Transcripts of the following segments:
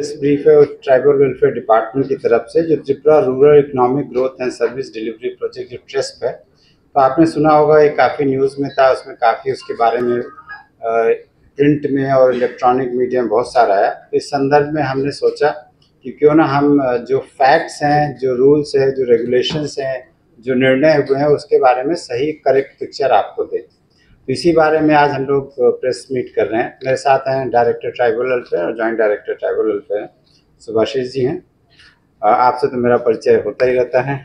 Press brief है tribal welfare department की तरफ से जो Tripura rural economic growth and service delivery project जो ट्रस्ट है, तो आपने सुना होगा, ये काफ़ी न्यूज़ में था, उसमें काफ़ी उसके बारे में प्रिंट में और इलेक्ट्रॉनिक मीडिया में बहुत सारा है। इस संदर्भ में हमने सोचा कि क्यों ना हम जो फैक्ट्स हैं, जो रूल्स हैं, जो रेगुलेशंस हैं, जो निर्णय हुए हैं, उसके बारे में सही करेक्ट पिक्चर आपको दें। तो इसी बारे में आज हम लोग प्रेस मीट कर रहे हैं। मेरे साथ हैं डायरेक्टर ट्राइबल वेलफेयर और joint director tribal welfare Subhashish ji हैं। आपसे तो मेरा परिचय होता ही रहता है।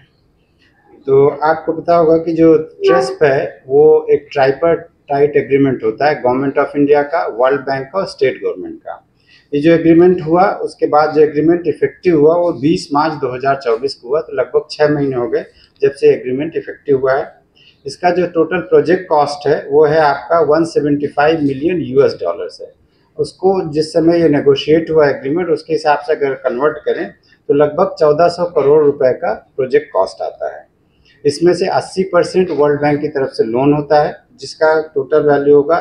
तो आपको पता होगा कि जो ट्रस्ट है वो एक ट्राइपार्टाइट एग्रीमेंट होता है, गवर्नमेंट ऑफ इंडिया का, वर्ल्ड बैंक का और स्टेट गवर्नमेंट का। ये जो एग्रीमेंट हुआ, उसके बाद जो एग्रीमेंट इफेक्टिव हुआ वो 20 मार्च 2024 को हुआ। तो लगभग 6 महीने हो गए जब से एग्रीमेंट इफेक्टिव हुआ है। इसका जो टोटल प्रोजेक्ट कॉस्ट है वो है आपका 175 मिलियन यूएस डॉलर्स है। उसको जिस समय ये नेगोशिएट हुआ एग्रीमेंट, उसके हिसाब से अगर कन्वर्ट करें तो लगभग 1400 करोड़ रुपए का प्रोजेक्ट कॉस्ट आता है। इसमें से 80% वर्ल्ड बैंक की तरफ से लोन होता है, जिसका टोटल वैल्यू होगा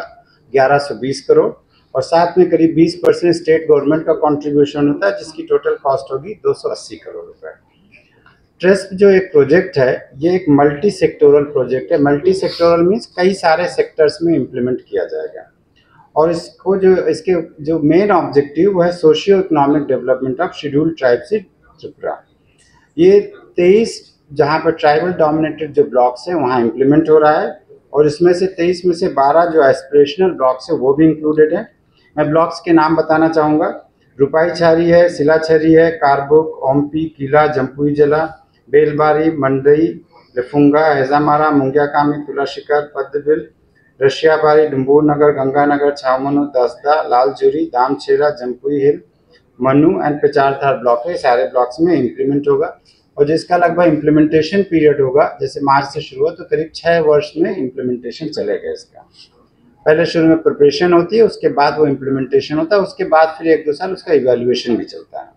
1120 करोड़, और साथ में करीब 20% स्टेट गवर्नमेंट का कंट्रीब्यूशन होता है, जिसकी टोटल कॉस्ट होगी 280 करोड़ रुपए। ट्रस्ट जो एक प्रोजेक्ट है, ये एक मल्टी सेक्टोरल प्रोजेक्ट है। मल्टी सेक्टोरल मीन्स कई सारे सेक्टर्स में इम्प्लीमेंट किया जाएगा, और इसके जो मेन ऑब्जेक्टिव वो है socio economic development of scheduled tribes in Tripura. ये 23 जहाँ पर ट्राइबल डोमिनेटेड जो ब्लॉक्स हैं वहाँ इम्प्लीमेंट हो रहा है, और इसमें से 23 में से 12 जो एस्पिरेशनल ब्लॉक्स है वो भी इंक्लूडेड है। मैं ब्लॉक्स के नाम बताना चाहूँगा। रुपाईछारी है, सिलाछरी है, कारबुक, ओम्पी, किला, जम्पुई जला, बेलबारी, मंडई, लफुंगा, हैजामारा, मुंगियाकामी, तुलाशिकर, पद्मबिल, रशियाबारी, डुम्बूर नगर, गंगानगर, छावमनु, दसदा, लालजुरी, दामछेरा, जम्पुई हिल, मनु एंड पेचारथार ब्लॉक है। सारे ब्लॉक्स में इम्प्लीमेंट होगा, और जिसका लगभग इम्प्लीमेंटेशन पीरियड होगा, जैसे मार्च से शुरू हो तो करीब 6 वर्ष में इम्प्लीमेंटेशन चलेगा। इसका पहले शुरू में प्रिपरेशन होती है, उसके बाद वो इम्प्लीमेंटेशन होता है, उसके बाद फिर 1-2 साल उसका इवैल्यूएशन भी चलता है।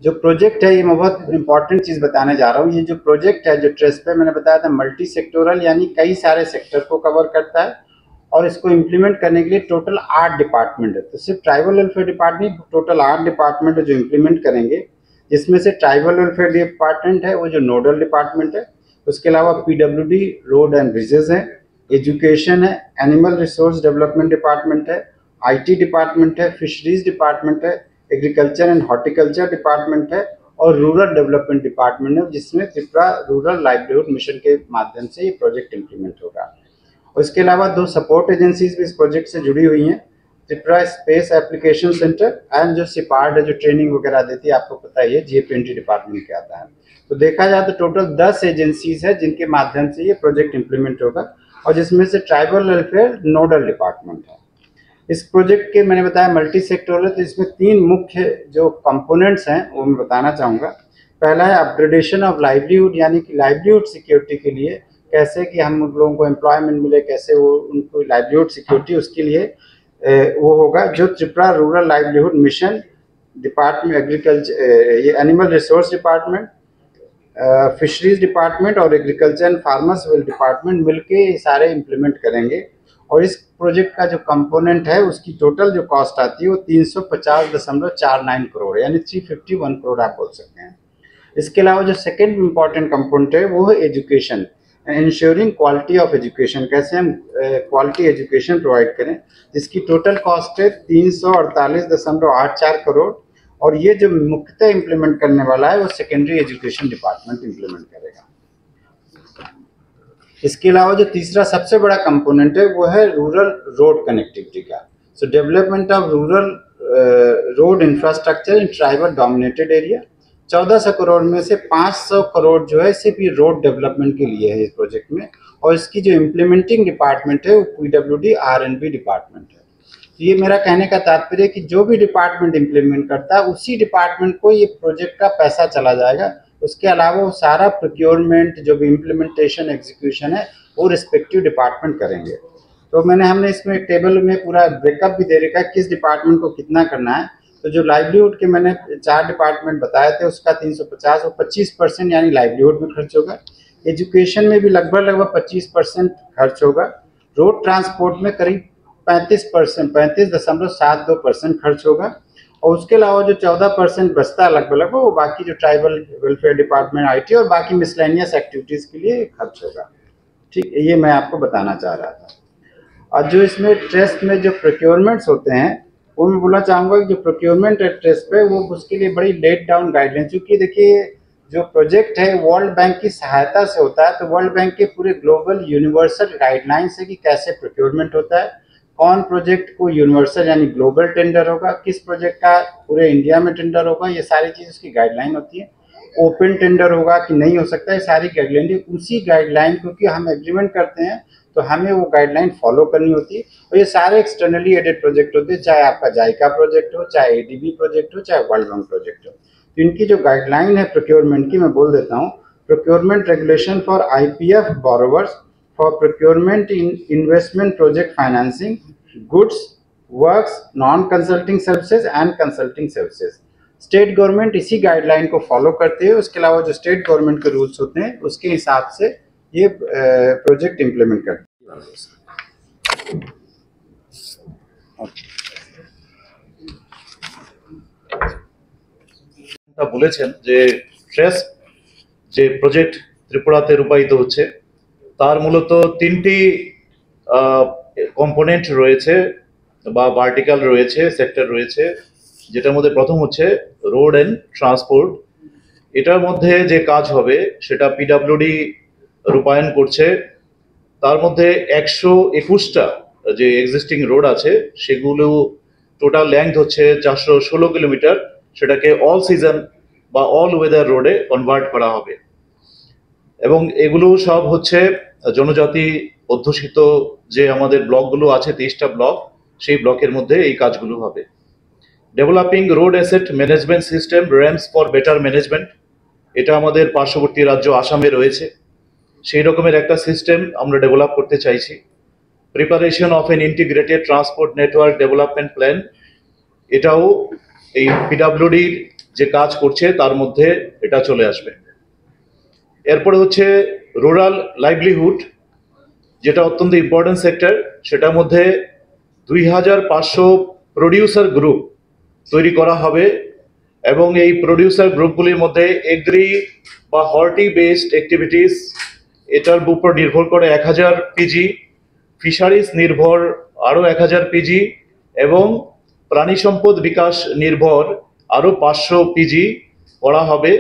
जो प्रोजेक्ट है, ये मैं बहुत इंपॉर्टेंट चीज़ बताने जा रहा हूँ। ये जो प्रोजेक्ट है, जो ट्रस्ट पे मैंने बताया था, मल्टी सेक्टोरल यानी कई सारे सेक्टर को कवर करता है, और इसको इम्प्लीमेंट करने के लिए टोटल 8 डिपार्टमेंट है। तो सिर्फ tribal welfare department total 8 department है जो इम्प्लीमेंट करेंगे, जिसमें से ट्राइबल वेलफेयर डिपार्टमेंट है वो जो नोडल डिपार्टमेंट है। उसके अलावा पीडब्ल्यूडी, रोड एंड ब्रिजेस है, एजुकेशन है, एनिमल रिसोर्स डेवलपमेंट डिपार्टमेंट है, आईटी डिपार्टमेंट है, फिशरीज डिपार्टमेंट है, एग्रीकल्चर एंड हॉर्टिकल्चर डिपार्टमेंट है, और रूरल डेवलपमेंट डिपार्टमेंट है, जिसमें त्रिपुरा रूरल लाइवलीहुड मिशन के माध्यम से ये प्रोजेक्ट इम्प्लीमेंट होगा। और इसके अलावा 2 सपोर्ट एजेंसीज भी इस प्रोजेक्ट से जुड़ी हुई हैं, Tripura space application centre and जो सिपार्ड है जो ट्रेनिंग वगैरह देती है, आपको पता ही है, GA20 डिपार्टमेंट के आता है। तो देखा जाए तो टोटल 10 एजेंसीज है जिनके माध्यम से ये प्रोजेक्ट इम्प्लीमेंट होगा, और जिसमें से ट्राइबल वेलफेयर नोडल डिपार्टमेंट है। इस प्रोजेक्ट के मैंने बताया मल्टी सेक्टोरल, तो इसमें 3 मुख्य जो कंपोनेंट्स हैं वो मैं बताना चाहूँगा। पहला है अपग्रेडेशन ऑफ लाइवलीहुड, यानी कि लाइवलीहुड सिक्योरिटी के लिए कैसे कि हम लोगों को एम्प्लॉयमेंट मिले, कैसे वो उनको लाइवलीहुड सिक्योरिटी, उसके लिए वो होगा जो Tripura rural livelihood mission department, agriculture, ये animal resource department, fisheries department और एग्रीकल्चर एंड फार्मर्स वेल डिपार्टमेंट मिलके ये सारे इम्प्लीमेंट करेंगे। और इस प्रोजेक्ट का जो कंपोनेंट है उसकी टोटल जो कॉस्ट आती है वो 350.49 करोड़, यानी 351 करोड़ आप बोल सकते हैं। इसके अलावा जो सेकेंड इम्पॉर्टेंट कंपोनेंट है वो है education, ensuring quality of education, कैसे हम क्वालिटी एजुकेशन प्रोवाइड करें, जिसकी टोटल कॉस्ट है 348.84 करोड़, और ये जो मुख्यतः इम्प्लीमेंट करने वाला है वो सेकेंडरी एजुकेशन डिपार्टमेंट इम्प्लीमेंट करेगा। इसके अलावा जो तीसरा सबसे बड़ा कंपोनेंट है वो है रूरल रोड कनेक्टिविटी का। सो development of rural road infrastructure in tribal dominated area. 1400 crore में से 500 करोड़ जो है सिर्फ ये रोड डेवलपमेंट के लिए है इस प्रोजेक्ट में, और इसकी जो इम्प्लीमेंटिंग डिपार्टमेंट है वो PWD R&B डिपार्टमेंट है। तो ये मेरा कहने का तात्पर्य है कि जो भी डिपार्टमेंट इम्प्लीमेंट करता है उसी डिपार्टमेंट को ये प्रोजेक्ट का पैसा चला जाएगा। उसके अलावा वो सारा प्रोक्योरमेंट, जो भी इम्प्लीमेंटेशन, एग्जीक्यूशन है, वो रिस्पेक्टिव डिपार्टमेंट करेंगे। तो हमने इसमें टेबल में पूरा ब्रेकअप भी दे रखा है किस डिपार्टमेंट को कितना करना है। तो जो लाइवलीहुड के मैंने 4 डिपार्टमेंट बताए थे, उसका 350 और 25% यानी लाइवलीहुड में खर्च होगा। एजुकेशन में भी लगभग 25% खर्च होगा। रोड ट्रांसपोर्ट में करीब 35%, 35.72% खर्च होगा। और उसके अलावा जो 14% बचता है लगभग वो बाकी जो ट्राइबल वेलफेयर डिपार्टमेंट, IT और बाकी मिसलेनियस एक्टिविटीज़ के लिए खर्च होगा। ठीक, ये मैं आपको बताना चाह रहा था। और जो इसमें ट्रस्ट में जो प्रोक्योरमेंट्स होते हैं वो मैं बोलना चाहूँगा कि जो प्रोक्योरमेंट है ट्रस्ट पे वो उसके लिए बड़ी लेट डाउन गाइडलाइन, क्योंकि देखिए जो प्रोजेक्ट है वर्ल्ड बैंक की सहायता से होता है, तो वर्ल्ड बैंक के पूरे ग्लोबल यूनिवर्सल गाइडलाइंस है कि कैसे प्रोक्योरमेंट होता है, कौन प्रोजेक्ट को यूनिवर्सल यानी ग्लोबल टेंडर होगा, किस प्रोजेक्ट का पूरे इंडिया में टेंडर होगा, ये सारी चीज़ उसकी गाइडलाइन होती है। ओपन टेंडर होगा कि नहीं हो सकता, ये सारी गाइडलाइन, उसी गाइडलाइन क्योंकि हम एग्रीमेंट करते हैं तो हमें वो गाइडलाइन फॉलो करनी होती है। और ये सारे एक्सटर्नली एडेड प्रोजेक्ट होते हैं, चाहे आपका जायका प्रोजेक्ट हो, चाहे ADB प्रोजेक्ट हो, चाहे वर्ल्ड बैंक प्रोजेक्ट हो। तो इनकी जो गाइडलाइन है प्रोक्योरमेंट की, मैं बोल देता हूँ, procurement regulation for IPF borrowers for procurement in investment project financing, goods, works, non consulting services and consulting services. State government इसी गाइडलाइन को फॉलो करते हैं। उसके अलावा जो स्टेट गवर्नमेंट के रूल्स होते हैं उसके हिसाब से ये प्रोजेक्ट इम्प्लीमेंट करते हैं। বলেছেন যে ট্রাস্ট যে প্রজেক্ট ত্রিপুরাতে রূপায়িত হচ্ছে তার মূলত তিনটি কম্পোনেন্ট রয়েছে বা ভার্টিক্যাল রয়েছে, সেক্টর রয়েছে, যেটার মধ্যে প্রথম হচ্ছে রোড অ্যান্ড ট্রান্সপোর্ট। এটার মধ্যে যে কাজ হবে সেটা PWD রূপায়ণ করছে। তার মধ্যে 121টা যে এক্সিস্টিং রোড আছে সেগুলো টোটাল লেংথ হচ্ছে 416 কিলোমিটার, সেটাকে অল সিজন বা অল ওয়েদার রোডে কনভার্ট করা হবে। এবং এগুলো সব হচ্ছে জনজাতি অধ্যুষিত যে আমাদের ব্লকগুলো আছে 23টা ব্লক, সেই ব্লকের মধ্যে এই কাজগুলো হবে। Developing road asset management system RAMs for better management, এটা আমাদের পার্শ্ববর্তী রাজ্য আসামে রয়েছে, সেই রকমের একটা সিস্টেম আমরা ডেভেলপ করতে চাইছি। Preparation of N integrated transport network development plan, এটাও এই PWDর যে কাজ করছে তার মধ্যে এটা চলে আসবে। এরপরে হচ্ছে রুরাল লাইভলিহুড, যেটা অত্যন্ত ইম্পর্টেন্ট সেক্টর, সেটার মধ্যে 2500 প্রডিউসার গ্রুপ তৈরি করা হবে এবং এই প্রডিউসার গ্রুপগুলির মধ্যে এগ্রি বা হর্টি বেসড অ্যাক্টিভিটিস এটার উপর নির্ভর করে 1000 PG, ফিশারিজ নির্ভর আরও 1000 PG এবং প্রাণী সম্পদ বিকাশ নির্ভর আরও 500 PG করা হবে।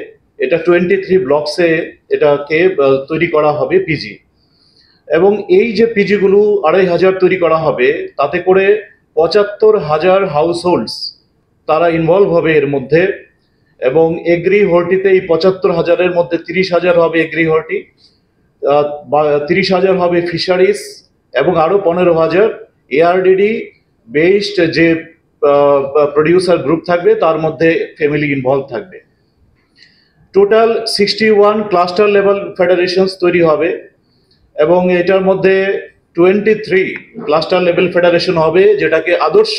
এটা 23 ব্লকসে এটাকে তৈরি করা হবে PG। এবং এই যে PGগুলো 2500 তৈরি করা হবে তাতে করে 75,000 হাউস হোল্ডস তারা ইনভলভ হবে এর মধ্যে। এবং এগ্রি হর্টিতে এই 75,000-এর মধ্যে 30,000 হবে এগ্রি হর্টি, 30,000 হবে ফিশারিজ এবং আরও 15,000 ARDD বেসড যে প্রডিউসার গ্রুপ থাকবে তার মধ্যে ফ্যামিলি ইনভলভ থাকবে। টোটাল 61 ক্লাস্টার লেভেল ফেডারেশনস তৈরি হবে এবং এটার মধ্যে 23 ক্লাস্টার লেভেল ফেডারেশন হবে যেটাকে আদর্শ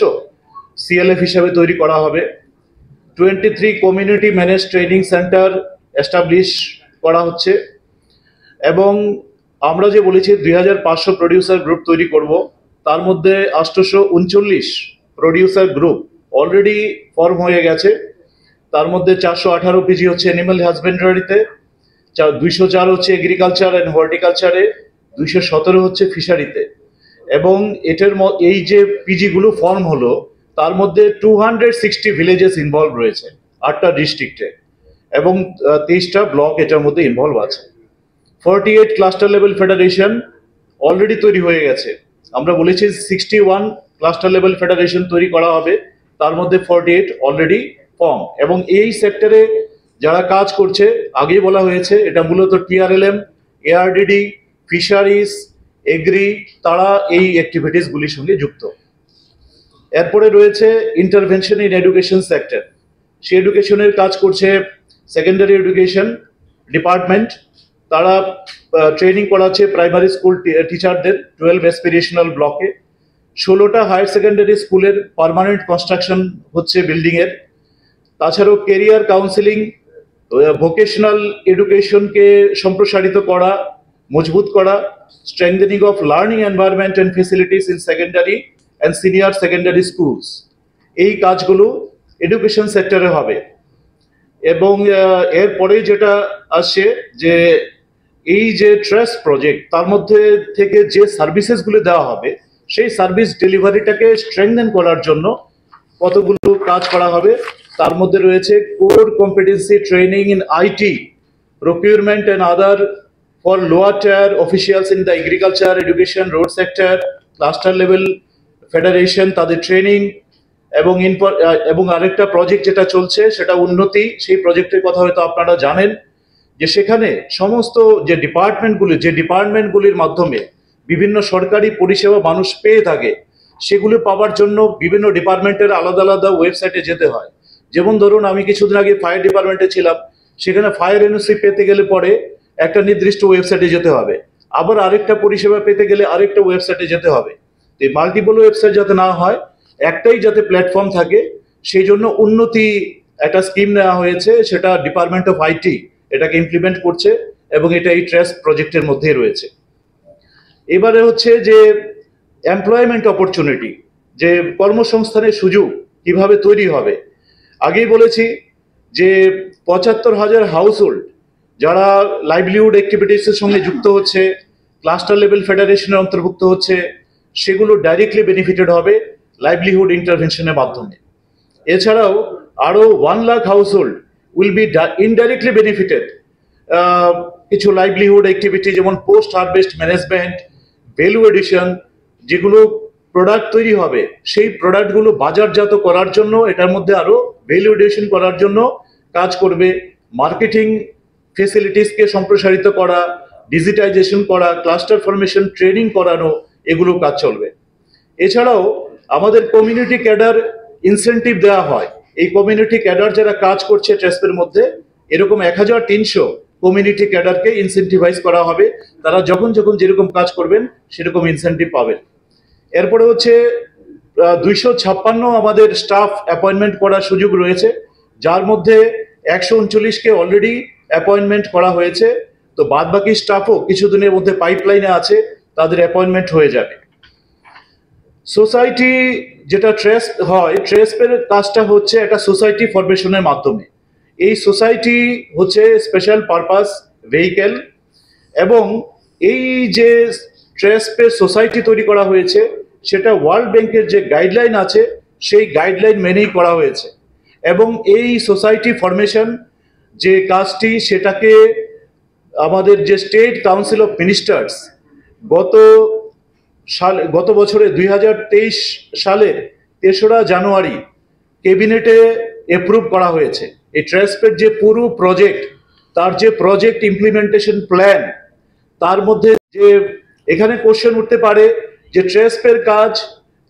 CLF হিসাবে তৈরি করা হবে। 23 community manage training centre establish করা হচ্ছে এবং আমরা যে বলেছি 2500 প্রডিউসার গ্রুপ তৈরি করব, তার মধ্যে 839 প্রডিউসার গ্রুপ অলরেডি ফর্ম হয়ে গেছে। তার মধ্যে 418 PG হচ্ছে অ্যানিমাল হাজবেন্ডারিতে, 204 হচ্ছে এগ্রিকালচার অ্যান্ড হর্টিকালচারে, 217 হচ্ছে ফিশারিতে। এবং এটার এই যে PGগুলো ফর্ম হলো তার মধ্যে 260 ভিলেজেস ইনভলভ রয়েছে 8টা ডিস্ট্রিক্টে এবং 23টা ব্লক এটার মধ্যে ইনভলভ আছে। 48 ক্লাস্টার লেভেল ফেডারেশন অলরেডি তৈরি হয়ে গেছে। আমরা বলেছি 61 ক্লাস্টার লেভেল ফেডারেশন তৈরি করা হবে, তার মধ্যে 48 অলরেডি ফর্ম। এবং এই সেক্টরে যারা কাজ করছে আগেই বলা হয়েছে এটা মূলত TRLM, ARDD, ফিশারিজ, এগ্রি, তারা এই অ্যাক্টিভিটিসগুলির সঙ্গে যুক্ত। এরপরে রয়েছে ইন্টারভেনশন ইন এডুকেশন সেক্টর, সেই এডুকেশনের কাজ করছে সেকেন্ডারি এডুকেশন ডিপার্টমেন্ট, তারা ট্রেনিং করাচ্ছে প্রাইমারি স্কুল টিচারদের 12 অ্যাসপিরেশনাল ব্লকে। 16টা হায়ার সেকেন্ডারি স্কুলের পার্মানেন্ট কনস্ট্রাকশন হচ্ছে বিল্ডিংয়ের। তাছাড়াও কেরিয়ার কাউন্সিলিং, ভোকেশনাল এডুকেশনকে সম্প্রসারিত করা, মজবুত করা, strengthening of learning environment and facilities in secondary and senior secondary schools, এই কাজগুলো এডুকেশন সেক্টরে হবে। এবং এরপরে যেটা আসছে যে এই যে ট্রাস্ট প্রজেক্ট তার মধ্যে থেকে যে সার্ভিসেসগুলো দেওয়া হবে সেই সার্ভিস ডেলিভারিটাকে স্ট্রেংথেন করার জন্য কতগুলো কাজ করা হবে। তার মধ্যে রয়েছে core competency training in IT, procurement and other for lower tier officials in the agriculture, education, road sector, cluster level federation তাদের ট্রেনিং এবং আরেকটা প্রজেক্ট যেটা চলছে সেটা উন্নতি। সেই প্রজেক্টের কথা হয়তো আপনারা জানেন যে সেখানে সমস্ত যে ডিপার্টমেন্টগুলির মাধ্যমে বিভিন্ন সরকারি পরিষেবা মানুষ পেয়ে থাকে সেগুলো পাওয়ার জন্য বিভিন্ন ডিপার্টমেন্টের আলাদা আলাদা ওয়েবসাইটে যেতে হয়। যেমন ধরুন আমি কিছুদিন আগে ফায়ার ডিপার্টমেন্টে ছিলাম, সেখানে ফায়ার এনওসি পেতে গেলে পরে একটা নির্দিষ্ট ওয়েবসাইটে যেতে হবে, আবার আরেকটা পরিষেবা পেতে গেলে আরেকটা ওয়েবসাইটে যেতে হবে। এই মাল্টিপল ওয়েবসাইট যাতে না হয়, একটাই যাতে প্ল্যাটফর্ম থাকে, সেই জন্য উন্নতি একটা স্কিম নেওয়া হয়েছে, সেটা ডিপার্টমেন্ট অফ আইটি এটাকে ইমপ্লিমেন্ট করছে এবং এটা এই ট্রাস্ট প্রজেক্টের মধ্যেই রয়েছে। এবারে হচ্ছে যে এমপ্লয়মেন্ট অপরচুনিটি, যে কর্মসংস্থানের সুযোগ কিভাবে তৈরি হবে। আগেই বলেছি যে ৭৫,০০০ হাউস হোল্ড যারা লাইভলিহুড অ্যাক্টিভিটিসের সঙ্গে যুক্ত হচ্ছে, ক্লাস্টার লেভেল ফেডারেশনের অন্তর্ভুক্ত হচ্ছে, সেগুলো ডাইরেক্টলি বেনিফিটেড হবে লাইভলিহুড ইন্টারভেনশনের মাধ্যমে। এছাড়াও আরও 1 lakh household will be indirectly benefited কিছু লাইভলিহুড অ্যাক্টিভিটি, যেমন post harvest management, value addition, যেগুলো প্রোডাক্ট তৈরি হবে সেই প্রোডাক্টগুলো বাজারজাত করার জন্য, এটার মধ্যে আরো ভ্যালু এডিশন করার জন্য কাজ করবে। মার্কেটিং ফেসিলিটিসকে সম্প্রসারিত করা, ডিজিটাইজেশন করা, ক্লাস্টার ফরমেশন ট্রেনিং করানো, এগুলো কাজ চলবে। এছাড়াও আমাদের কমিউনিটি ক্যাডার ইনসেন্টিভ দেওয়া হয়। এই কমিউনিটি ক্যাডার যারা কাজ করছে ট্রাস্টের মধ্যে, এরকম ১৩০০ কমিউনিটি ক্যাডারকে ইনসেন্টিভাইজ করা হবে। তারা যখন যখন যেরকম কাজ করবেন সেরকম ইনসেন্টিভ পাবেন। এরপরে হচ্ছে ২৫৬ আমাদের স্টাফ অ্যাপয়েন্টমেন্ট করার সুযোগ রয়েছে, যার মধ্যে ১৩৯কে অলরেডি অ্যাপয়েন্টমেন্ট করা হয়েছে। তো বাদ বাকি স্টাফও কিছুদিনের মধ্যে পাইপলাইনে আছে, তাদের অ্যাপয়েন্টমেন্ট হয়ে যাবে। সোসাইটি যেটা ট্রাস্ট হয়, ট্রাস্টের কাজটা হচ্ছে একটা সোসাইটি ফরমেশনের মাধ্যমে। এই সোসাইটি হচ্ছে স্পেশাল পারপাস ভেহিকেল, এবং এই যে ট্রাস্টের সোসাইটি তৈরি করা হয়েছে সেটা ওয়ার্ল্ড ব্যাংকের যে গাইডলাইন আছে সেই গাইডলাইন মেনেই করা হয়েছে। এবং এই সোসাইটি ফরমেশন যে কাজটি, সেটাকে আমাদের যে স্টেট কাউন্সিল অফ মিনিস্টার্স গত বছরে ২০২৩ সালের ৩রা জানুয়ারি ক্যাবিনেটে অ্যাপ্রুভ করা হয়েছে। এই ট্রাস্টের যে পুরো প্রজেক্ট, তার যে প্রজেক্ট ইমপ্লিমেন্টেশন প্ল্যান, তার মধ্যে যে এখানে কোশ্চেন উঠতে পারে যে ট্রাস্টের কাজ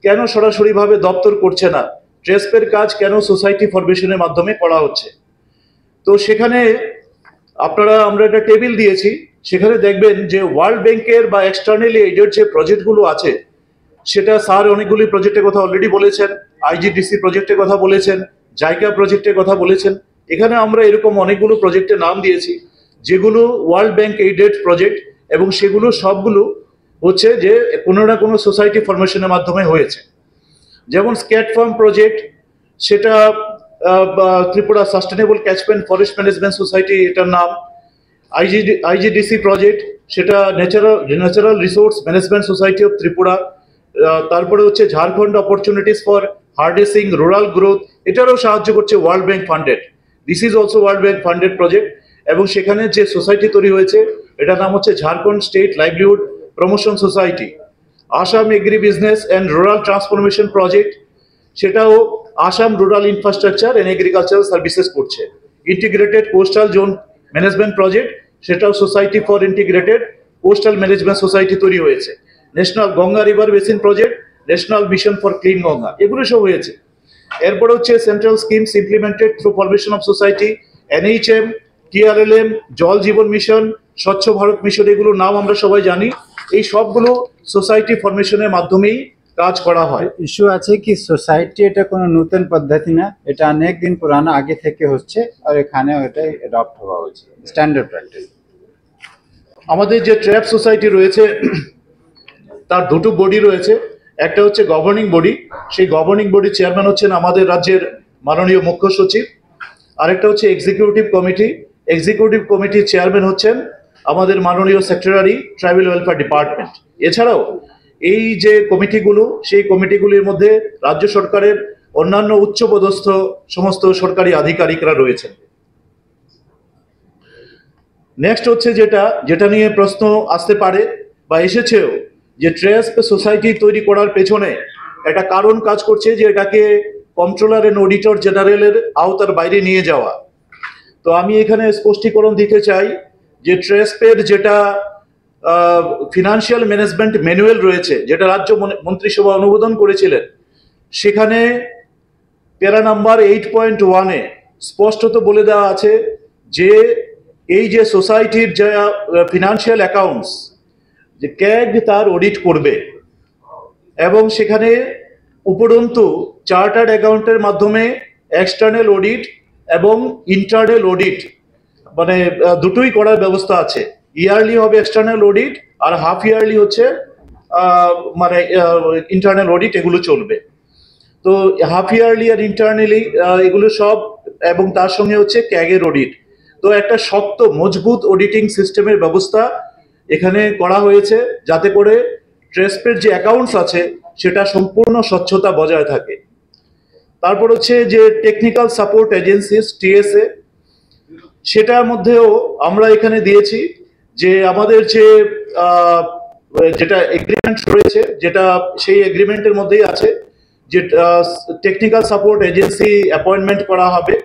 কেন সরাসরিভাবে দপ্তর করছে না, ট্রাস্টের কাজ কেন সোসাইটি ফরমেশনের মাধ্যমে করা হচ্ছে। তো সেখানে আমরা একটা টেবিল দিয়েছি, সেখানে দেখবেন যে ওয়ার্ল্ড ব্যাংকের বা এক্সটার্নালি এইডেড যে প্রজেক্টগুলো আছে, সেটা স্যার অনেকগুলি প্রজেক্টের কথা অলরেডি বলেছেন, আইজিডিসি প্রজেক্টের কথা বলেছেন, জাইকা প্রজেক্টের কথা বলেছেন। এখানে আমরা এরকম অনেকগুলো প্রজেক্টের নাম দিয়েছি যেগুলো ওয়ার্ল্ড ব্যাংক এইডেড প্রজেক্ট, এবং সেগুলো সবগুলো হচ্ছে যে কোনো না কোনো সোসাইটি ফরমেশনের মাধ্যমে হয়েছে। যেমন স্ক্যাট ফার্ম প্রজেক্ট, সেটা Tripura sustainable catchment forest management society এটার নাম। আইজিডিসি প্রজেক্ট, সেটা natural resource management society of Tripura. তারপরে হচ্ছে Jharkhand opportunities for harnessing rural growth, এটারও সাহায্য করছে world bank funded. This is also world bank funded project. এবং সেখানে যে সোসাইটি তৈরি হয়েছে এটার নাম হচ্ছে Jharkhand state livelihood promotion society. Assam agri business and rural transformation project, সেটাও Assam rural infrastructure and agricultural services করছে। Integrated coastal zone management project, সেটাও society for integrated coastal management society তৈরি হয়েছে। National Ganga river basin project, national mission for clean Ganga, এগুলো সব হয়েছে। এরপর হচ্ছে central schemes implemented through formation of society, NHM, TRLM, Jal Jeevan mission, স্বচ্ছ ভারত মিশন, এগুলোর নাম আমরা সবাই জানি। এই সবগুলো সোসাইটি ফরমেশনের মাধ্যমেই কাজ করা হয়। ইস্যু আছে কি সোসাইটি এটা কোনো নতুন পদ্ধতি না, এটা অনেক দিন পুরানো আগে থেকে হচ্ছে, আর এখানেও এটাই অ্যাডপ্ট হওয়া হচ্ছে স্ট্যান্ডার্ড প্র্যাকটিস। আমাদের যে ট্র্যাপ সোসাইটি রয়েছে তার দুটো বডি রয়েছে, একটা হচ্ছে গভর্নিং বডি, সেই গভর্নিং বডির চেয়ারম্যান হচ্ছেন আমাদের রাজ্যের মাননীয় মুখ্য সচিব, আরেকটা হচ্ছে এক্সিকিউটিভ কমিটি। এক্সিকিউটিভ কমিটির চেয়ারম্যান হচ্ছেন আমাদের মাননীয় সেক্রেটারি, ট্রাইবাল ওয়েলফেয়ার ডিপার্টমেন্ট। এছাড়াও এই যে কমিটিগুলো, সেই কমিটিগুলির মধ্যে রাজ্য সরকারের অন্যান্য উচ্চপদস্থ সমস্ত সরকারি আধিকারিকরা রয়েছেন। নেক্সট হচ্ছে যেটা নিয়ে প্রশ্ন আসতে পারে বা এসেছেও, যে ট্রেস্প সোসাইটি তৈরি করার পেছনে একটা কারণ কাজ করছে, যে এটাকে কন্ট্রোলার এন্ড অডিটর জেনারেলের আওতার বাইরে নিয়ে যাওয়া। তো আমি এখানে স্পষ্টীকরণ দিতে চাই যে ট্রেস্পের যেটা ফিনান্সিয়াল ম্যানেজমেন্ট ম্যানুয়াল রয়েছে, যেটা রাজ্য মন্ত্রিসভা অনুমোদন করেছিলেন, সেখানে প্যারা নাম্বার 8.1-এ স্পষ্টত বলে দেওয়া আছে যে এই যে সোসাইটির যা ফিনান্সিয়াল অ্যাকাউন্টস, যে ক্যাগ তার অডিট করবে, এবং সেখানে উপরন্তু চার্টার্ড অ্যাকাউন্টের মাধ্যমে এক্সটার্নাল অডিট এবং ইন্টারনাল অডিট মানে দুটোই করার ব্যবস্থা আছে। ইয়ারলি হবে এক্সটার্নাল অডিট, আর হাফ ইয়ারলি হচ্ছে মানে ইন্টারনাল অডিট, এগুলো চলবে। তো হাফ ইয়ারলি আর ইন্টারনালি এগুলো সব, এবং তার সঙ্গে হচ্ছে ক্যাগের অডিট। তো একটা শক্ত মজবুত অডিটিং সিস্টেমের ব্যবস্থা এখানে করা হয়েছে, যাতে করে ট্রেস্পের যে অ্যাকাউন্টস আছে সেটা সম্পূর্ণ স্বচ্ছতা বজায় থাকে। তারপর হচ্ছে যে টেকনিক্যাল সাপোর্ট এজেন্সিস, টিএসএ, সেটার মধ্যেও আমরা এখানে দিয়েছি যে আমাদের যেটা এগ্রিমেন্ট রয়েছে, যেটা সেই এগ্রিমেন্টের মধ্যেই আছে যে টেকনিক্যাল সাপোর্ট এজেন্সি অ্যাপয়েন্টমেন্ট করা হবে।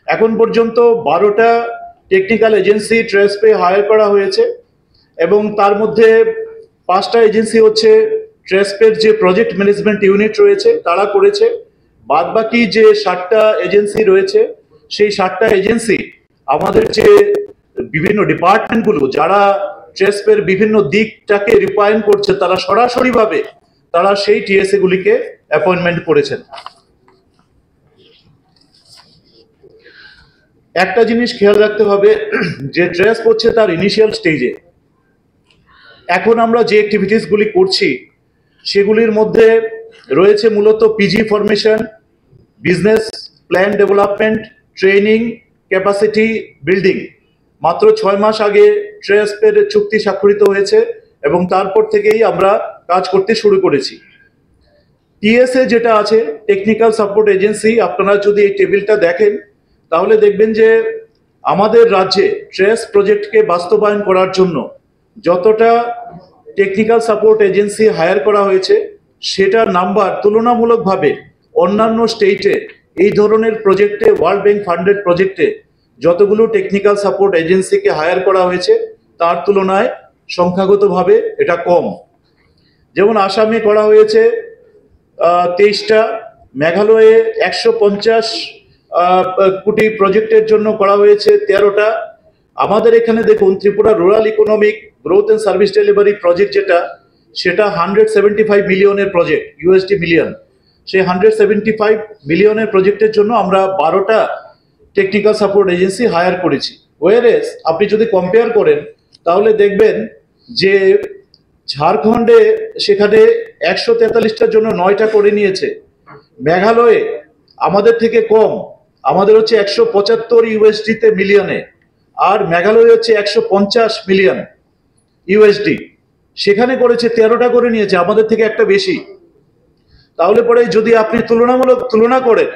এখন পর্যন্ত 12টা টেকনিক্যাল এজেন্সি ট্রেস্পে হায়ার করা হয়েছে, এবং তার মধ্যে 5টা এজেন্সি হচ্ছে ট্রেস্পের যে প্রজেক্ট ম্যানেজমেন্ট ইউনিট রয়েছে তারা করেছে। বাদবাকি যে 7টা এজেন্সি রয়েছে, সেই 7টা এজেন্সি আমাদের যে বিভিন্ন ডিপার্টমেন্টগুলো যারা ট্রেস্পের বিভিন্ন দিকটাকে রিফাইন করছে, তারা সরাসরিভাবে তারা সেই টিএসএ গুলিকে অ্যাপয়েন্টমেন্ট করেছেন। একটা জিনিস খেয়াল রাখতে হবে যে ট্রেস্প হচ্ছে তার ইনিশিয়াল স্টেজে। এখন আমরা যে অ্যাক্টিভিটিস গুলি করছি সেগুলির মধ্যে রয়েছে মূলত PG formation, business plan development, training, capacity building. মাত্র 6 মাস আগে ট্রেস্পের চুক্তি স্বাক্ষরিত হয়েছে, এবং তারপর থেকেই আমরা কাজ করতে শুরু করেছি। টিএসএ যেটা আছে, টেকনিক্যাল সাপোর্ট এজেন্সি, আপনারা যদি এই টেবিলটা দেখেন তাহলে দেখবেন যে আমাদের রাজ্যে ট্রেস প্রজেক্টকে বাস্তবায়ন করার জন্য যতটা টেকনিক্যাল সাপোর্ট এজেন্সি হায়ার করা হয়েছে, সেটার নাম্বার তুলনামূলকভাবে অন্যান্য স্টেটে এই ধরনের প্রজেক্টে, ওয়ার্ল্ড ব্যাংক ফান্ডেড প্রজেক্টে যতগুলো টেকনিক্যাল সাপোর্ট এজেন্সিকে হায়ার করা হয়েছে তার তুলনায় সংখ্যাগতভাবে এটা কম। যেমন আসামে করা হয়েছে 23টা, মেঘালয়ে 150 কোটি প্রজেক্টের জন্য করা হয়েছে 13টা। আমাদের এখানে দেখুন Tripura rural economic growth and service delivery project সেটা 175 মিলিয়নের প্রজেক্ট, ইউএসডি মিলিয়ন। সেই 175 মিলিয়নের প্রজেক্টের জন্য আমরা 12টা টেকনিক্যাল সাপোর্ট এজেন্সি হায়ার করেছি। ওয়ারেস আপনি যদি কম্পেয়ার করেন তাহলে দেখবেন যে ঝাড়খণ্ডে সেখানে 143টার জন্য 9টা করে নিয়েছে। মেঘালয়ে আমাদের থেকে কম, আমাদের হচ্ছে 175 ইউএসডিতে মিলিয়নে, আর মেঘালয় হচ্ছে 150 মিলিয়ন ইউএসডি, সেখানে করেছে 13টা করে নিয়েছে, আমাদের থেকে একটা বেশি। তাহলে পরে যদি আপনি তুলনা করেন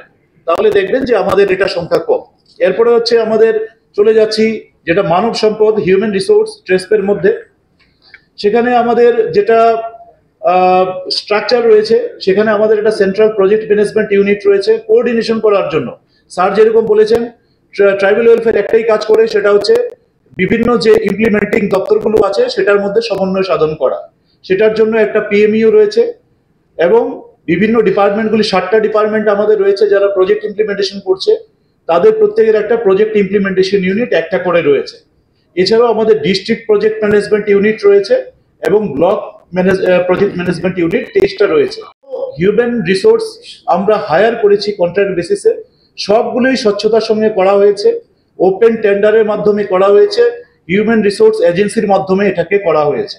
তাহলে দেখবেন যে আমাদের এটা সংখ্যা কম। এরপরে হচ্ছে আমাদের চলে যাচ্ছি যেটা মানব সম্পদ, হিউম্যান রিসোর্স ট্রেস্পের মধ্যে। সেখানে আমাদের যেটা স্ট্রাকচার রয়েছে, সেখানে আমাদের একটা সেন্ট্রাল প্রজেক্ট ম্যানেজমেন্ট ইউনিট রয়েছে কোঅর্ডিনেশন করার জন্য। স্যার যেরকম বলেছেন, ট্রাইবাল ওয়েলফেয়ার একটাই কাজ করে, সেটা হচ্ছে বিভিন্ন যে ইমপ্লিমেন্টিং দপ্তরগুলো আছে সেটার মধ্যে সমন্বয় সাধন করা। সেটার জন্য একটা পিএমইউ রয়েছে, এবং বিভিন্ন ডিপার্টমেন্টগুলি 7টা ডিপার্টমেন্ট আমাদের রয়েছে যারা প্রজেক্ট ইমপ্লিমেন্টেশন করছে, তাদের প্রত্যেকের একটা প্রজেক্ট ইমপ্লিমেন্টেশন ইউনিট একটা করে রয়েছে। এছাড়াও আমাদের ডিস্ট্রিক্ট প্রজেক্ট ম্যানেজমেন্ট ইউনিট রয়েছে, এবং ব্লক প্রজেক্ট ম্যানেজমেন্ট ইউনিট 23টা রয়েছে। হিউম্যান রিসোর্স আমরা হায়ার করেছি কন্ট্রাক্ট বেসিসে, সবগুলোই স্বচ্ছতার সঙ্গে করা হয়েছে, ওপেন টেন্ডারের মাধ্যমে করা হয়েছে, হিউম্যান রিসোর্স এজেন্সির মাধ্যমে এটাকে করা হয়েছে।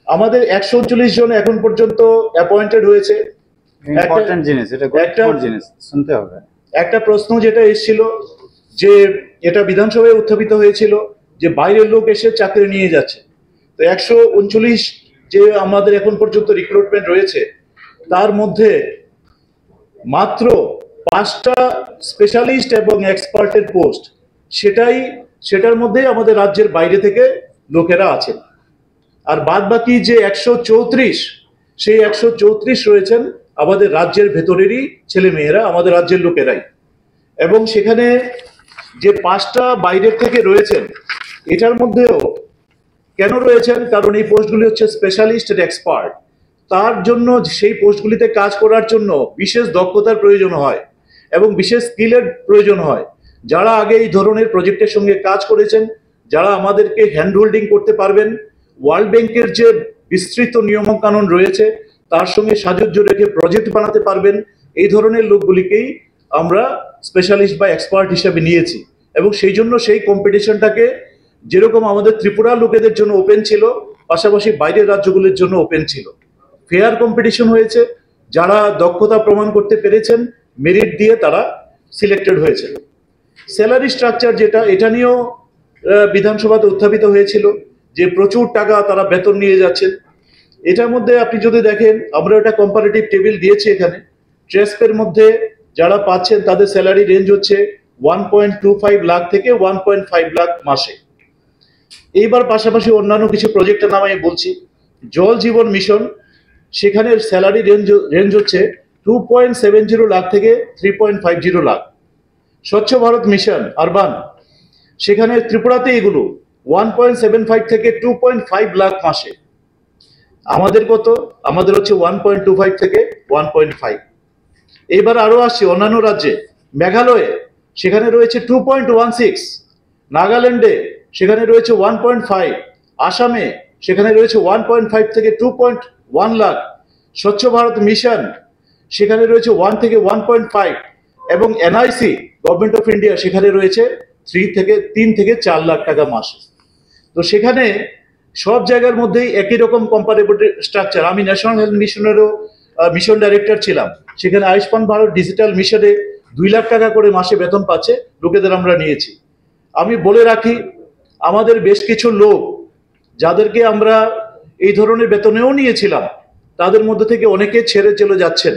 আমাদের 139 জন এখন পর্যন্ত অ্যাপয়েন্টেড হয়েছে, ইম্পর্টেন্ট জিনিস, এটা গুরুত্বপূর্ণ জিনিস, শুনতে হবে। একটা প্রশ্ন যেটা এসেছিল যে এটা বিধানসভায় উত্থাপিত হয়েছিল যে বাইরের লোক এসে চাকরি নিয়ে যাচ্ছে। তো 139 যে আমাদের এখন পর্যন্ত রিক্রুটমেন্ট রয়েছে তার মধ্যে মাত্র 5টা স্পেশালিস্ট এবং এক্সপার্টের পোস্ট, সেটার মধ্যে আমাদের রাজ্যের বাইরে থেকে লোকেরা আছেন। আর বাদ বাকি যে 134, সেই 134 রয়েছেন আমাদের রাজ্যের ভেতরেরই ছেলে মেয়েরা, আমাদের রাজ্যের লোকেরাই। এবং সেখানে যে 5টা বাইরের থেকে রয়েছেন, এটার মধ্যেও কেন রয়েছেন, কারণ এই পোস্টগুলি হচ্ছে স্পেশালিস্ট এন্ড এক্সপার্ট। তার জন্য সেই পোস্টগুলিতে কাজ করার জন্য বিশেষ দক্ষতার প্রয়োজন হয় এবং বিশেষ স্কিলের প্রয়োজন হয়। যারা আগে এই ধরনের প্রজেক্টের সঙ্গে কাজ করেছেন, যারা আমাদেরকে হ্যান্ড হোল্ডিং করতে পারবেন, ওয়ার্ল্ড ব্যাংকের যে বিস্তৃত নিয়মকানুন রয়েছে তার সঙ্গে সাযুজ্য রেখে প্রজেক্ট বানাতে পারবেন, এই ধরনের লোকগুলিকেই আমরা স্পেশালিস্ট বা এক্সপার্ট হিসেবে নিয়েছি। এবং সেই জন্য সেই কম্পিটিশনটাকে যেরকম আমাদের ত্রিপুরা লোকেদের জন্য ওপেন ছিল, পাশাপাশি বাইরের রাজ্যগুলির জন্য ওপেন ছিল। ফেয়ার কম্পিটিশন হয়েছে, যারা দক্ষতা প্রমাণ করতে পেরেছেন মেরিট দিয়ে তারা সিলেক্টেড হয়েছে। স্যালারি স্ট্রাকচার যেটা, এটা নিয়েও বিধানসভাতে উত্থাপিত হয়েছিল যে প্রচুর টাকা তারা বেতন নিয়ে যাচ্ছেন। এটার মধ্যে আপনি যদি দেখেন, আমরা একটা কম্পারেটিভ টেবিল দিয়েছি এখানে। ট্রেসপের মধ্যে যারা পাচ্ছেন তাদের স্যালারি রেঞ্জ হচ্ছে 1.25 লাখ থেকে 1.5 লাখ মাসে। এইবার পাশাপাশি অন্যান্য কিছু প্রজেক্টের নাম আমি বলছি। জল জীবন মিশন, সেখানে স্যালারি রেঞ্জ হচ্ছে 2.70 লাখ থেকে 3.50 লাখ। স্বচ্ছ ভারত মিশন আরবান, সেখানে ত্রিপুরাতে এগুলো 1.75 থেকে 2.5 লাখ মাসে। আমাদের কত? আমাদের হচ্ছে 1.25 থেকে 1.5। এইবার আরো আসছে অন্যান্য রাজ্যে। মেঘালয়ে সেখানে রয়েছে 2.16, নাগাল্যান্ডে সেখানে রয়েছে 1.5, আসামে সেখানে রয়েছে 1.5 থেকে 2.1 লাখ। স্বচ্ছ ভারত মিশন সেখানে রয়েছে 1 থেকে 1.5, এবং এনআইসি গভর্নমেন্ট অফ ইন্ডিয়া সেখানে রয়েছে 3 থেকে 4 লাখ টাকা মাসে। তো সেখানে সব জায়গার মধ্যেই একই রকম কম্পারেবল স্ট্রাকচার। আমি ন্যাশনাল হেলথ মিশনেরও মিশন ডাইরেক্টর ছিলাম, সেখানে আয়ুষ্মান ভারত ডিজিটাল মিশনে 2 লাখ টাকা করে মাসে বেতন পাচ্ছে লোকেদের আমরা নিয়েছি। আমি বলে রাখি, আমাদের বেশ কিছু লোক যাদেরকে আমরা এই ধরনের বেতনেও নিয়েছিলাম, তাদের মধ্যে থেকে অনেকে ছেড়ে চলে যাচ্ছেন।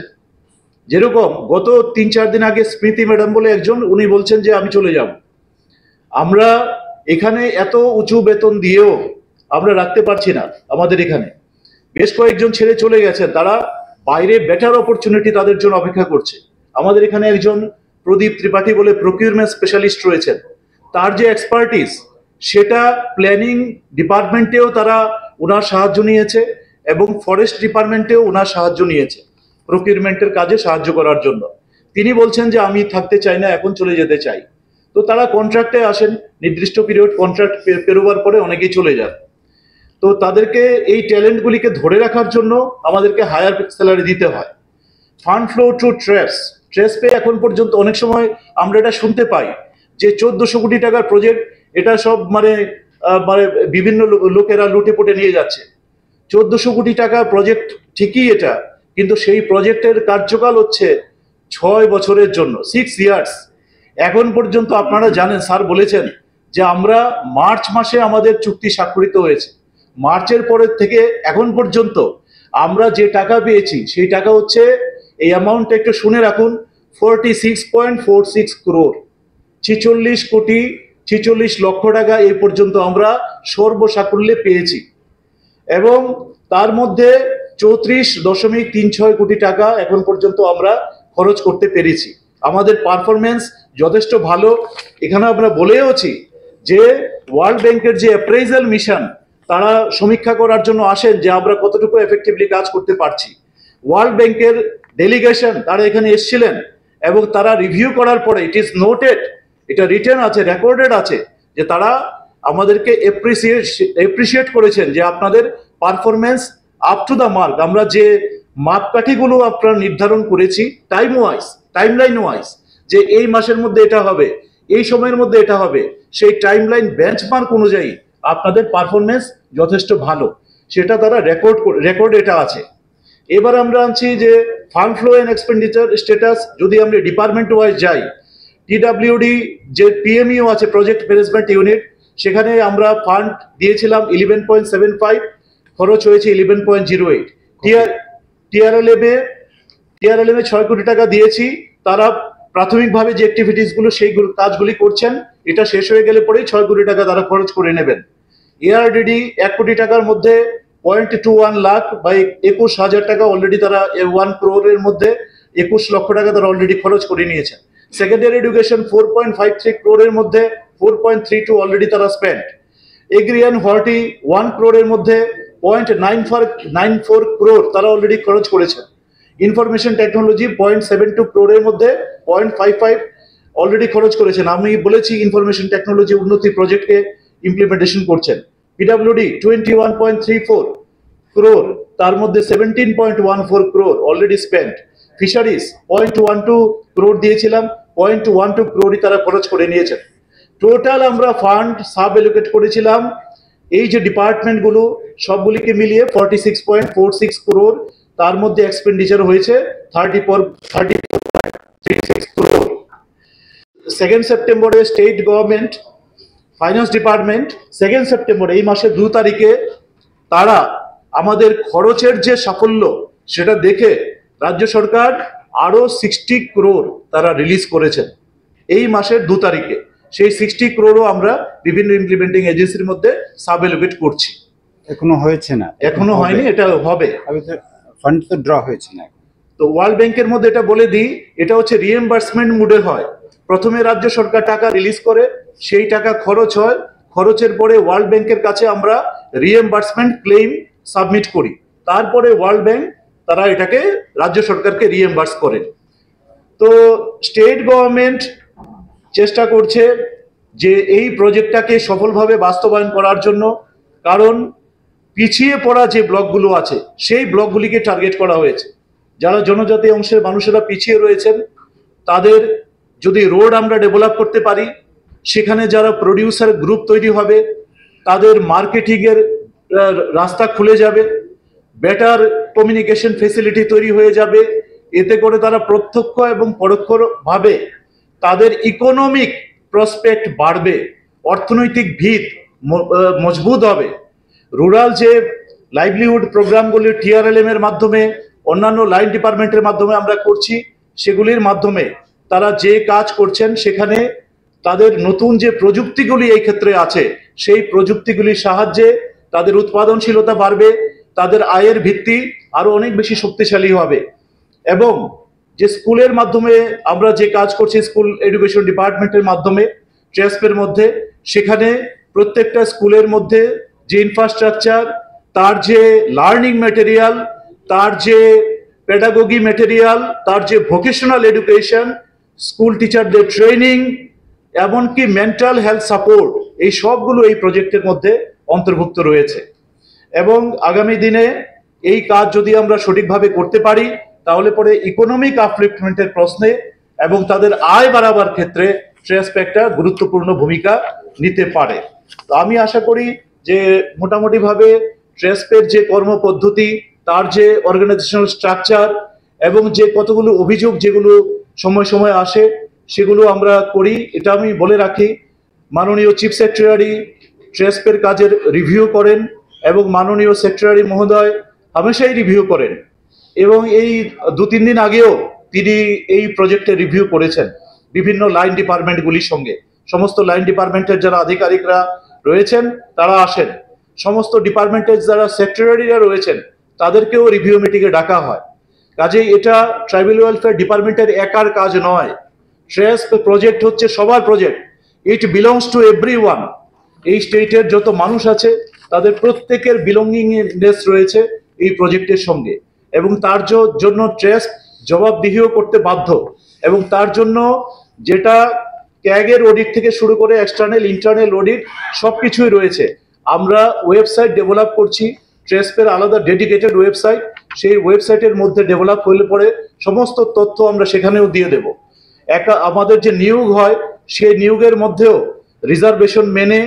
যেরকম গত 3-4 দিন আগে স্মৃতি ম্যাডাম বলে একজন, উনি বলছেন যে আমি চলে যাব। আমরা এখানে এত উঁচু বেতন দিয়েও আমরা রাখতে পারছি না। আমাদের এখানে বেশ কয়েকজন ছেড়ে চলে গেছেন, তারা বাইরে বেটার অপরচুনিটি তাদের জন্য অপেক্ষা করছে। আমাদের এখানে একজন প্রদীপ ত্রিপাঠী বলে প্রকিউরমেন্ট স্পেশালিস্ট রয়েছেন, তার যে এক্সপার্টিস সেটা প্ল্যানিং ডিপার্টমেন্টেও তারা ওনার সাহায্য নিয়েছে এবং ফরেস্ট ডিপার্টমেন্টেও ওনার সাহায্য নিয়েছে প্রকিউরমেন্টের কাজে সাহায্য করার জন্য। তিনি বলছেন যে আমি থাকতে চাই না, এখন চলে যেতে চাই। তো তারা কন্ট্রাক্টে আসেন, নির্দিষ্ট পিরিয়ড কন্ট্রাক্ট পেরোবার পরে অনেকেই চলে যান। তো তাদেরকে এই ট্যালেন্টগুলিকে ধরে রাখার জন্য আমাদেরকে হায়ার স্যালারি দিতে হয়। Fund flow to trace pay এখন পর্যন্ত অনেক সময় আমরা এটা শুনতে পাই যে 1400 কোটি টাকার প্রজেক্ট, এটা সব মানে বিভিন্ন লোকেরা লুটে পুটে নিয়ে যাচ্ছে। 1400 কোটি টাকা প্রজেক্ট ঠিকই এটা, কিন্তু সেই প্রজেক্টের কার্যকাল হচ্ছে 6 বছরের জন্য, 6 ইয়ার্স। এখন পর্যন্ত আপনারা জানেন, স্যার বলেছেন যে আমরা মার্চ মাসে আমাদের চুক্তি স্বাক্ষরিত হয়েছে। মার্চের পরের থেকে এখন পর্যন্ত আমরা যে টাকা পেয়েছি সেই টাকা হচ্ছে, এই অ্যামাউন্টটা একটু শুনে রাখুন, 46.46 crore, 46 লক্ষ টাকা এই পর্যন্ত আমরা সর্বসাকুল্যে পেয়েছি। এবং তার মধ্যে 34.36 কোটি টাকা এখন পর্যন্ত আমরা খরচ করতে পেরেছি। আমাদের পারফরমেন্স যথেষ্ট ভালো। এখানে আমরা বলেওছি যে ওয়ার্ল্ড ব্যাংকের যে অ্যাপ্রেজাল মিশন, তারা সমীক্ষা করার জন্য আসেন যে আমরা কতটুকু এফেক্টিভলি কাজ করতে পারছি। ওয়ার্ল্ড ব্যাংকের ডেলিগেশন তারা এখানে এসেছিলেন এবং তারা রিভিউ করার পরে ইট ইজ নোটেড, এটা রিটেন আছে, রেকর্ডেড আছে, যে তারা আমাদেরকে এপ্রিসিয়েট করেছেন যে আপনাদের performance up to the mark. আমরা যে মাপকাঠিগুলো আপনারা নির্ধারণ করেছি টাইমলাইন ওয়াইজ, যে এই মাসের মধ্যে এটা হবে, এই সময়ের মধ্যে এটা হবে, সেই টাইমলাইন বেঞ্চমার্ক অনুযায়ী আপনাদের পারফরমেন্স যথেষ্ট ভালো, সেটা তারা রেকর্ড এটা আছে। এবার আমরা আনছি যে fund flow and expenditure status. যদি আমরা ডিপার্টমেন্ট ওয়াইজ যাই, টিডব্লিউডি যে পিএমইউ আছে, প্রজেক্ট ম্যানেজমেন্ট ইউনিট, সেখানে আমরা ফান্ড দিয়েছিলাম 11.75, খরচ হয়েছে 11.08। টিআরএলএম এ 6 কোটি টাকা দিয়েছি। তারা প্রাথমিকভাবে যে অ্যাক্টিভিটিস গুলো সেই কাজগুলি করছেন, এটা শেষ হয়ে গেলে পরেই 6 কোটি টাকা তারা খরচ করে নেবেন। এআরডিডি 1 কোটি টাকার মধ্যে 0.21 লাখ বা 21,000 টাকা অলরেডি তারা 1 crore মধ্যে 21 লক্ষ টাকা তারা অলরেডি খরচ করে নিয়েছেন। সেকেন্ডারি এডুকেশন 4.53 crore মধ্যে 4.32 অলরেডি তারা spend. Agri and horti 1 crore মধ্যে 0.94 crore তারা অলরেডি খরচ করেছেন। ইনফরমেশন টেকনোলজি 0.72 crore মধ্যে 0.55 অলরেডি খরচ করেছেন। আমি বলেছি ইনফরমেশন টেকনোলজি উন্নতি প্রজেক্টকে ইমপ্লিমেন্টেশন করছেন। পিডব্লিউডি 21.34 crore, তার মধ্যে 17.14 crore already spend. Fisheries 0.12 crore দিয়েছিলাম, 0.12 crore তারা খরচ করে নিয়েছেন। টোটাল আমরা ফান্ড সাব এলোকেট করেছিলাম এই যে ডিপার্টমেন্টগুলো সবগুলিকে মিলিয়ে 46.46 crore, তার মধ্যে এক্সপেন্ডিচার হয়েছে 34.36 crore। 2 সেপ্টেম্বরে state government finance department 2 September এই মাসের 2 তারিখে তারা আমাদের খরচের যে সাফল্য সেটা দেখে রাজ্য সরকার আরো 60 crore তারা রিলিজ করেছেন এই মাসের 2 তারিখে। সেই 60 crore আমরা বিভিন্ন ইমপ্লিমেন্টিং এজেন্সির মধ্যে সাব এলোকেট করছি। এখনো হয়েছে না? এখনো হয়নি, এটা হবে। ফান্ড তো ড্র হয়েছে না। তো ওয়ার্ল্ড ব্যাংকের মধ্যে এটা বলে দিই, এটা হচ্ছে রিএমবার্সমেন্ট মুডে হয়। প্রথমে রাজ্য সরকার টাকা রিলিজ করে, সেই টাকা খরচ হয়, খরচের পরে ওয়ার্ল্ড ব্যাংকের কাছে আমরা রিএমবার্সমেন্ট ক্লেম সাবমিট করি। তারপরে ওয়ার্ল্ড ব্যাংক তারা এটাকে রাজ্য সরকারকে রিএমবার্স করে। তো স্টেট গভর্নমেন্ট চেষ্টা করছে যে এই প্রজেক্টটাকে সফলভাবে বাস্তবায়ন করার জন্য, কারণ পিছিয়ে পড়া যে ব্লকগুলো আছে সেই ব্লকগুলিকে টার্গেট করা হয়েছে। যারা জনজাতি অংশের মানুষেরা পিছিয়ে রয়েছেন, তাদের যদি রোড আমরা ডেভেলপ করতে পারি, সেখানে যারা প্রডিউসার গ্রুপ তৈরি হবে, তাদের মার্কেটিং এর রাস্তা খুলে যাবে, বেটার কমিউনিকেশন ফেসিলিটি তৈরি হয়ে যাবে। এতে করে তারা প্রত্যক্ষ এবং পরোক্ষভাবে তাদের ইকোনমিক প্রসপেক্ট বাড়বে, অর্থনৈতিক ভিত মজবুত হবে। রুরাল যে লাইভলিহুড প্রোগ্রামগুলি টিআরএলএম এর মাধ্যমে, অন্যান্য লাইন ডিপার্টমেন্টের মাধ্যমে আমরা করছি, সেগুলির মাধ্যমে তারা যে কাজ করছেন সেখানে তাদের নতুন যে প্রযুক্তিগুলি এই ক্ষেত্রে আছে, সেই প্রযুক্তিগুলির সাহায্যে তাদের উৎপাদনশীলতা বাড়বে, তাদের আয়ের ভিত্তি আরো অনেক বেশি শক্তিশালী হবে। এবং যে স্কুলের মাধ্যমে আমরা যে কাজ করছি, স্কুল এডুকেশন ডিপার্টমেন্টের মাধ্যমে ট্রেসপের মধ্যে, সেখানে প্রত্যেকটা স্কুলের মধ্যে যে ইনফ্রাস্ট্রাকচার, তার যে লার্নিং ম্যাটেরিয়াল, তার যে পেডাগোগি ম্যাটেরিয়াল, তার যে ভোকেশনাল এডুকেশন, স্কুল টিচারদের ট্রেনিং, এমনকি মেন্টাল হেলথ সাপোর্ট, এই সবগুলো এই প্রজেক্টের মধ্যে অন্তর্ভুক্ত রয়েছে। এবং আগামী দিনে এই কাজ যদি আমরা সঠিকভাবে করতে পারি, তাহলে পরে ইকোনমিক আপলিফটমেন্টের প্রশ্নে এবং তাদের আয় বাড়াবার ক্ষেত্রে ট্রেসপ একটা গুরুত্বপূর্ণ ভূমিকা নিতে পারে। তো আমি আশা করি যে মোটামুটি ভাবে ট্রেসপের যে কর্মপদ্ধতি, তার যে অর্গানাইজেশনাল স্ট্রাকচার এবং যে কতগুলো অভিযোগ যেগুলো সময় সময় আসে, সেগুলো আমরা করি। এটা আমি বলে রাখি, মাননীয় চিফ সেক্রেটারি ট্রেসপের কাজের রিভিউ করেন এবং মাননীয় সেক্রেটারি মহোদয় হামেশাই রিভিউ করেন। এবং এই 2-3 দিন আগেও তিনি এই প্রজেক্টে রিভিউ করেছেন বিভিন্ন লাইন ডিপার্টমেন্টগুলির সঙ্গে। সমস্ত লাইন ডিপার্টমেন্টের যারা আধিকারিকরা রয়েছেন তারা আসেন, সমস্ত ডিপার্টমেন্টের যারা সেক্রেটারিরা রয়েছেন তাদেরকেও রিভিউ মিটিংয়ে ডাকা হয়। কাজেই এটা ট্রাইবাল ওয়েলফেয়ার ডিপার্টমেন্টের একার কাজ নয়, ট্রেসপ প্রজেক্ট হচ্ছে সবার project. It belongs to everyone. এই স্টেটের যত মানুষ আছে তাদের প্রত্যেকের বিলঙ্গিংনেস রয়েছে এই প্রজেক্টের সঙ্গে, এবং তার জন্য ট্রেসপ জবাবদিহিও করতে বাধ্য। এবং তার জন্য যেটা ক্যাগের অডিট থেকে শুরু করে এক্সটার্নাল ইন্টারনাল অডিট সবকিছুই রয়েছে। আমরা ওয়েবসাইট ডেভেলপ করছি, ট্রেসপের আলাদা ডেডিকেটেড ওয়েবসাইট, সেই ওয়েবসাইটের মধ্যে ডেভেলপ হলে পরে সমস্ত তথ্য আমরা সেখানেও দিয়ে দেব। আমাদের যে নিয়োগ হয় সেই নিয়োগের মধ্যেও রিজার্ভেশন মেনে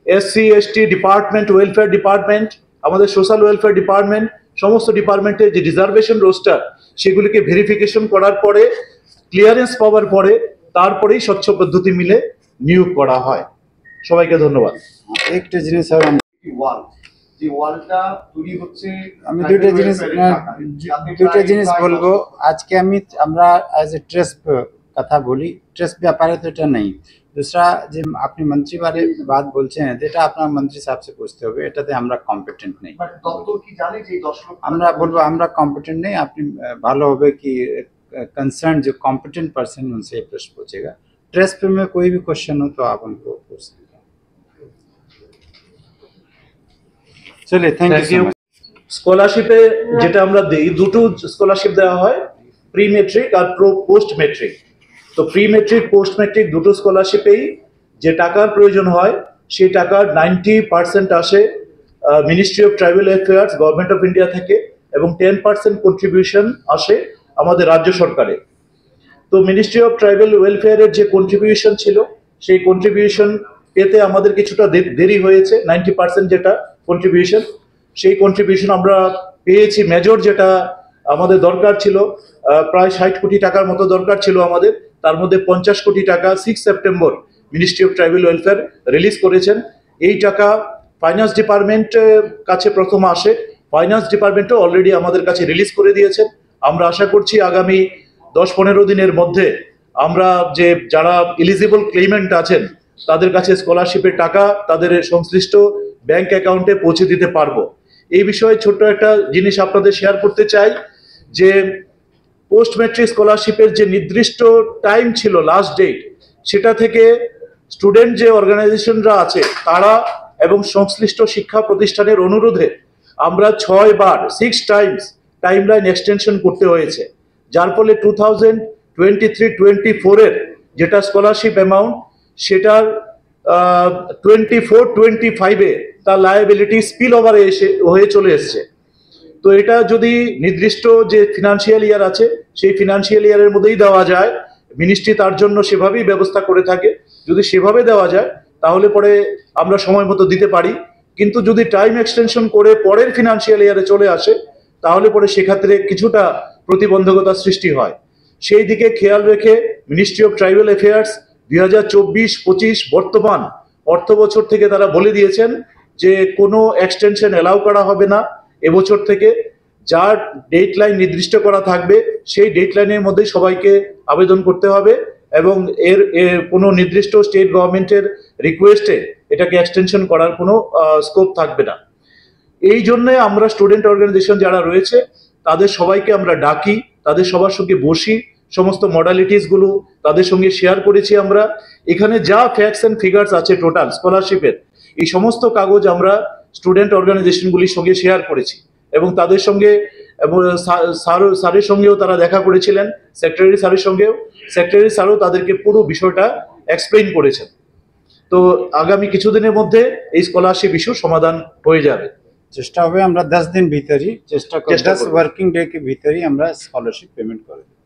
SC ST department, welfare department, আমাদের সোশ্যাল ওয়েলফেয়ার ডিপার্টমেন্ট সমস্ত ডিপার্টমেন্টের যে রিজার্ভেশন রোস্টার সেগুলিকে ভেরিফিকেশন করার পরে ক্লিয়ারেন্স পাওয়ার পরে তারপরেই স্বচ্ছ পদ্ধতি মিলে নিয়োগ করা হয়। সবাইকে ধন্যবাদ। একটা জিনিস আর ওয়াল যে ওয়ালটা তৈরি হচ্ছে আমি দুইটা জিনিস বলবো আজকে আমরা এজ এ ট্রেস্ট কথা বলি, ট্রেস্ট ব্যাপারে তো এটা নেই। दूसरा যে আপনি মন্ত্রী বাদ বলছেন এটা আপনার মন্ত্রী সাহেব से पूछते হবে, এটাতে আমরা কম্পিটেন্ট নেই। বাট দপ্তর কি জানে যে 10 লক্ষ আমরা বলবো আমরা কম্পিটেंट नहीं। আপনি ভালো হবে कि कंसर्न जो कॉम्पिटेंट पर्सन उनसे ये प्रश्न पूछेगा। ट्रेस पे में कोई भी क्वेश्चन हो तो आप उनको पूछ सकते हैं। चलिए थैंक यू। স্কলারশিপে যেটা আমরা দেই, দুটো স্কলারশিপ দেওয়া হয়, প্রি মেট্রিক আর পোস্ট মেট্রিক। তো প্রি মেট্রিক পোস্ট মেট্রিক দুটো স্কলারশিপেই যে টাকার প্রয়োজন হয় সেই টাকার 90% আসে ministry of tribal affairs government of India থেকে এবং 10% কন্ট্রিবিউশন আসে আমাদের রাজ্য সরকারে। তো মিনিস্ট্রি অফ ট্রাইবাল ওয়েলফেয়ারের যে কন্ট্রিবিউশন ছিল সেই কন্ট্রিবিউশন পেতে আমাদের কিছুটা দেরি হয়েছে। 90% যেটা কন্ট্রিবিউশন সেই কন্ট্রিবিউশন আমরা পেয়েছি। মেজর যেটা আমাদের দরকার ছিল প্রায় 60 কোটি টাকার মতো দরকার ছিল আমাদের, তার মধ্যে 50 কোটি টাকা 6 September ministry of tribal welfare release করেছেন। এই টাকা ফাইন্যান্স ডিপার্টমেন্টের কাছে প্রথম আসে, ফাইন্যান্স ডিপার্টমেন্টও অলরেডি আমাদের কাছে রিলিজ করে দিয়েছেন। আমরা আশা করছি আগামী 10-15 দিনের মধ্যে আমরা যে যারা এলিজিবল ক্লেইমেন্ট আছেন তাদের কাছে স্কলারশিপের টাকা তাদের সংশ্লিষ্ট ব্যাংক অ্যাকাউন্টে পৌঁছে দিতে পারবো। এই বিষয়ে ছোট্ট একটা জিনিস আপনাদের শেয়ার করতে চাই যে পোস্ট ম্যাট্রিক স্কলারশিপের যে নির্দিষ্ট টাইম ছিল লাস্ট ডেট, সেটা থেকে স্টুডেন্ট যে অর্গানাইজেশনরা আছে তারা এবং সংশ্লিষ্ট শিক্ষা প্রতিষ্ঠানের অনুরোধে আমরা 6 বার 6 টাইমস টাইমলাইন এক্সটেনশন করতে হয়েছে, যার ফলে 2023-24 এর যেটা স্কলারশিপ অ্যামাউন্ট সেটার 24-25 তার লায়াবিলিটি স্পিল ওভারে হয়ে চলে এসছে। তো এটা যদি নির্দিষ্ট যে ফিনান্সিয়াল ইয়ার আছে সেই ফিনান্সিয়াল ইয়ারের মধ্যেই দেওয়া যায়, মিনিস্ট্রি তার জন্য সেভাবেই ব্যবস্থা করে থাকে। যদি সেভাবে দেওয়া যায় তাহলে পরে আমরা সময় মতো দিতে পারি, কিন্তু যদি টাইম এক্সটেনশন করে পরের ফিনান্সিয়াল ইয়ারে চলে আসে তাহলে পরে সেক্ষেত্রে কিছুটা প্রতিবন্ধকতা সৃষ্টি হয়। সেই দিকে খেয়াল রেখে মিনিস্ট্রি অফ ট্রাইবাল অ্যাফেয়ার্স 2024-25 বর্তমান অর্থ বছর থেকে তারা বলে দিয়েছেন যে কোনো এক্সটেনশন অ্যালাউ করা হবে না এবছর থেকে। যার ডেটলাইন নির্দিষ্ট করা থাকবে সেই ডেটলাইনের মধ্যে সবাইকে আবেদন করতে হবে এবং এর কোনো নির্দিষ্ট স্টেট গভর্নমেন্টের রিকোয়েস্টে এটাকে এক্সটেনশন করার কোনো স্কোপ থাকবে না। এই জন্য আমরা স্টুডেন্ট অর্গানাইজেশন যারা রয়েছে তাদের সবাইকে আমরা ডাকি, তাদের সবার সঙ্গে বসি, সমস্ত মডালিটিস গুলো তাদের সঙ্গে শেয়ার করেছি। আমরা এখানে যা ফ্যাক্টস এন্ড ফিগার্স আছে টোটাল স্কলারশিপের এই সমস্ত কাগজ আমরা স্টুডেন্ট অর্গানাইজেশনগুলির সঙ্গে শেয়ার করেছি এবং তাদের সঙ্গে স্যারের সঙ্গেও তারা দেখা করেছিলেন, সেক্রেটারি স্যারের সঙ্গেও। সেক্রেটারি স্যারও তাদেরকে পুরো বিষয়টা এক্সপ্লেইন করেছেন। তো আগামী কিছুদিনের মধ্যে এই স্কলারশিপ ইস্যু সমাধান হয়ে যাবে। চেষ্টা হবে আমরা 10 দিন ভিতরই চেষ্টা করব, 10 ওয়ার্কিং ডে के भीतर ही আমরা স্কলারশিপ পেমেন্ট করে দেব।